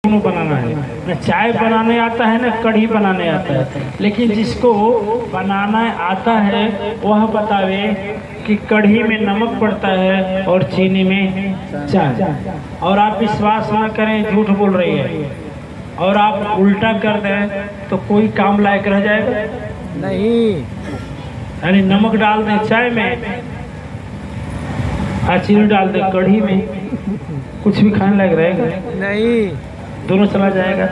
दोनों बनाना है, न चाय बनाने आता है न कढ़ी बनाने आता है। लेकिन जिसको बनाना आता है वह बतावे कि कढ़ी में नमक पड़ता है और चीनी में चाय। और आप विश्वास न करें, झूठ बोल रही है, और आप उल्टा कर दें तो कोई काम लायक रह जाएगा नहीं। यानी नमक डाल दें चाय में, चीनी डाल दें कढ़ी में, कुछ भी खाने लायक रहेगा नहीं, दोनों चला जाएगा।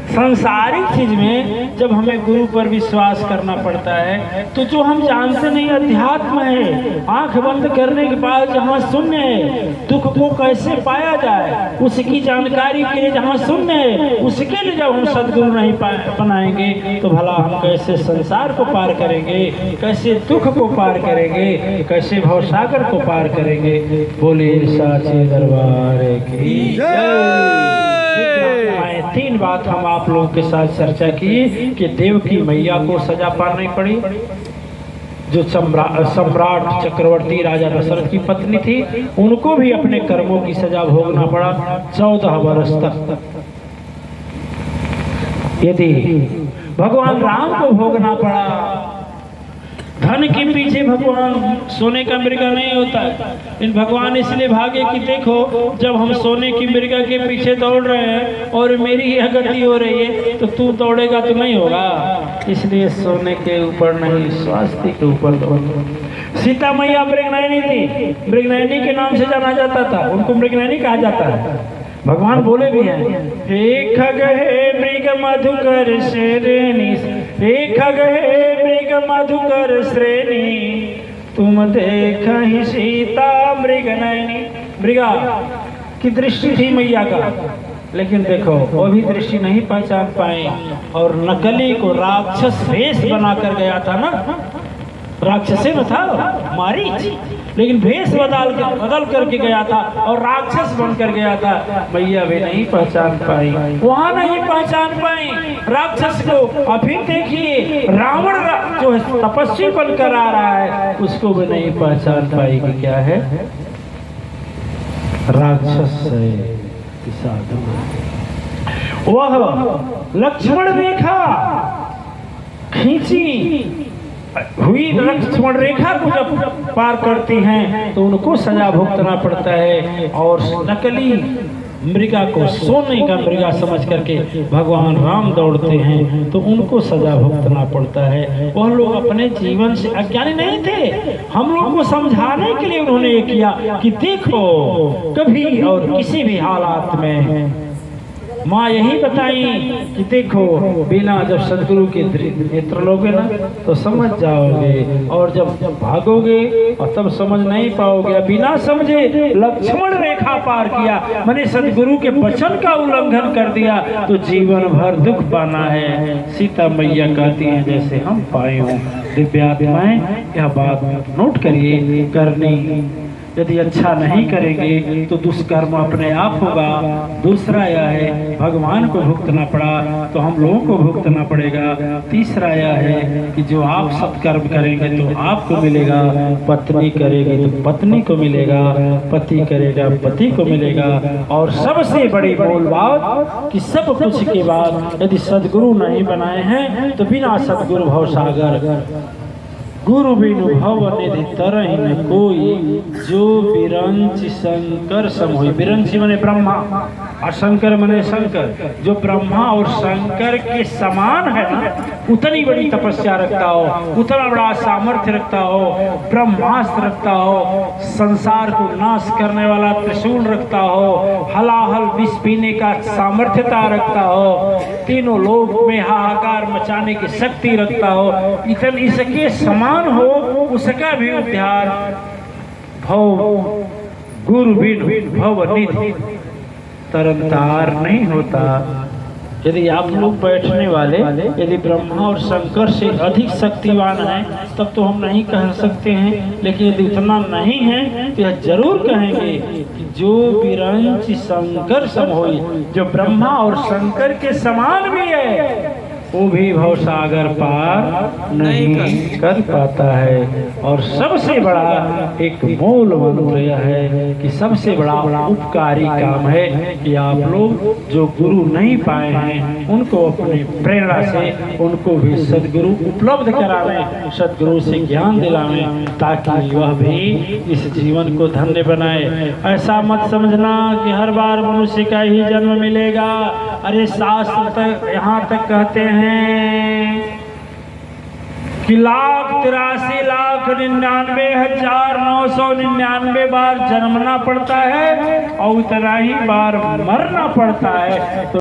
सांसारिक चीज में जब हमें गुरु पर विश्वास करना पड़ता है तो जो हम जानते नहीं अध्यात्म है, आंख बंद करने के बाद जहाँ शून्य है, दुख को कैसे पाया जाए उसकी जानकारी के लिए जहाँ शून्य है, उसके लिए जब हम सदगुरु नहीं बनाएंगे तो भला हम कैसे संसार को पार करेंगे, कैसे दुख को पार करेंगे, कैसे भवसागर को पार करेंगे। बोलिए साचे दरबार की जय। तीन बात हम आप लोगों के साथ चर्चा की कि देवकी मैया को सजा पानी पड़ी, जो सम्राट चक्रवर्ती राजा दशरथ की पत्नी थी, उनको भी अपने कर्मों की सजा भोगना पड़ा 14 वर्ष तक। यदि भगवान राम को भोगना पड़ा, धन के पीछे भगवान सोने का मृगा नहीं होता है, इन भगवान इसलिए भागे कि देखो जब हम सोने की मृगा के पीछे दौड़ रहे हैं और मेरी यह गति हो रही है तो तू दौड़ेगा तो नहीं होगा, इसलिए सोने के ऊपर नहीं स्वास्थ्य के ऊपर दौड़। सीता मैया मृगनयनी थी, मृगनयनी के नाम से जाना जाता था, उनको मृगनयनी कहा जाता है। भगवान बोले भी हैं, हे खग हे मृग मधुकर श्रेणी, हे खग हे मृग मधुकर श्रेणी, तुम देखहि सीता मृगनयनी। मृगा की दृष्टि थी मैया का, लेकिन देखो वो भी दृष्टि नहीं पहचान पाए और नकली को राक्षस भेष बनाकर गया था ना, राक्षसे में था मारीच, लेकिन भेष बदल करके गया था और राक्षस बनकर गया था। मैया भी नहीं पहचान पाई, वहां नहीं पहचान पाई राक्षस को। अभी देखिए रावण जो तपस्वी बनकर आ रहा है उसको भी नहीं पहचान पाई कि क्या है, राक्षस है साधु। वह लक्ष्मण रेखा खींची हुई, लक्ष्मण रेखा को जब पार करती हैं तो उनको सजा भुगतना पड़ता है। और नकली मृगा को सोने का मृगा समझ करके भगवान राम दौड़ते हैं तो उनको सजा भुगतना पड़ता है। वह लोग अपने जीवन से अज्ञानी नहीं थे, हम लोगों को समझाने के लिए उन्होंने ये किया कि देखो कभी और किसी भी हालात में माँ यही बताई कि देखो बिना जब सदगुरु के नेत्र लोगे ना तो समझ जाओगे, और जब भागोगे और तब समझ नहीं पाओगे। बिना समझे लक्ष्मण रेखा पार किया, मैंने सदगुरु के वचन का उल्लंघन कर दिया तो जीवन भर दुख पाना है। सीता मैया कहती हैं जैसे हम पाए हों। दिव्यात्माएं यह बात नोट करिए, करनी यदि अच्छा नहीं करेंगे तो दुष्कर्म अपने आप होगा। दूसरा यह है भगवान को भुगतना पड़ा तो हम लोगों को भुगतना पड़ेगा। तीसरा यह है कि जो आप सत्कर्म करेंगे तो आपको मिलेगा, पत्नी करेगी तो पत्नी को मिलेगा, पति करेगा पति को मिलेगा। और सबसे बड़ी बोल बात कि सब कुछ के बाद यदि सदगुरु नहीं बनाए हैं तो बिना सदगुरु भवसागर, गुरु बिनु भव निधि तरहि न कोई, जो बिरंचि शंकर सम होई। बिरंचि मने ब्रह्मा और शंकर मने शंकर, जो ब्रह्मा और शंकर के समान है ना, उतनी बड़ी तपस्या रखता हो, उतना बड़ा सामर्थ्य रखता हो, ब्रह्मास्त्र रखता हो, संसार को नाश करने वाला त्रिशूल रखता हो, हलाहल विष पीने का सामर्थ्यता रखता हो, तीनों लोक में हाहाकार मचाने की शक्ति रखता हो, इतन इसके समान हो उसका भी उद्धार भव गुरु बिनु भव निधि तरनतार नहीं होता। यदि आप लोग बैठने वाले यदि ब्रह्मा और शंकर से अधिक शक्तिवान हैं तब तो हम नहीं कह सकते हैं, लेकिन यदि उतना नहीं है तो यह जरूर कहेंगे कि जो बिरंच शंकर सम होई, जो ब्रह्मा और शंकर के समान भी है वो भी भवसागर पार नहीं कर पाता है। और सबसे बड़ा एक मूल मंत्र यह है कि सबसे बड़ा उपकारी काम है कि आप लोग जो गुरु नहीं पाए हैं उनको अपनी प्रेरणा से उनको भी सदगुरु उपलब्ध करावें, सदगुरु से ज्ञान दिलावें, ताकि वह भी इस जीवन को धन्य बनाए। ऐसा मत समझना कि हर बार मनुष्य का ही जन्म मिलेगा। अरे शास्त्र तक यहाँ तक कहते हैं कि 1,83,99,999 बार जन्मना पड़ता है और उतना ही बार मरना पड़ता है। तो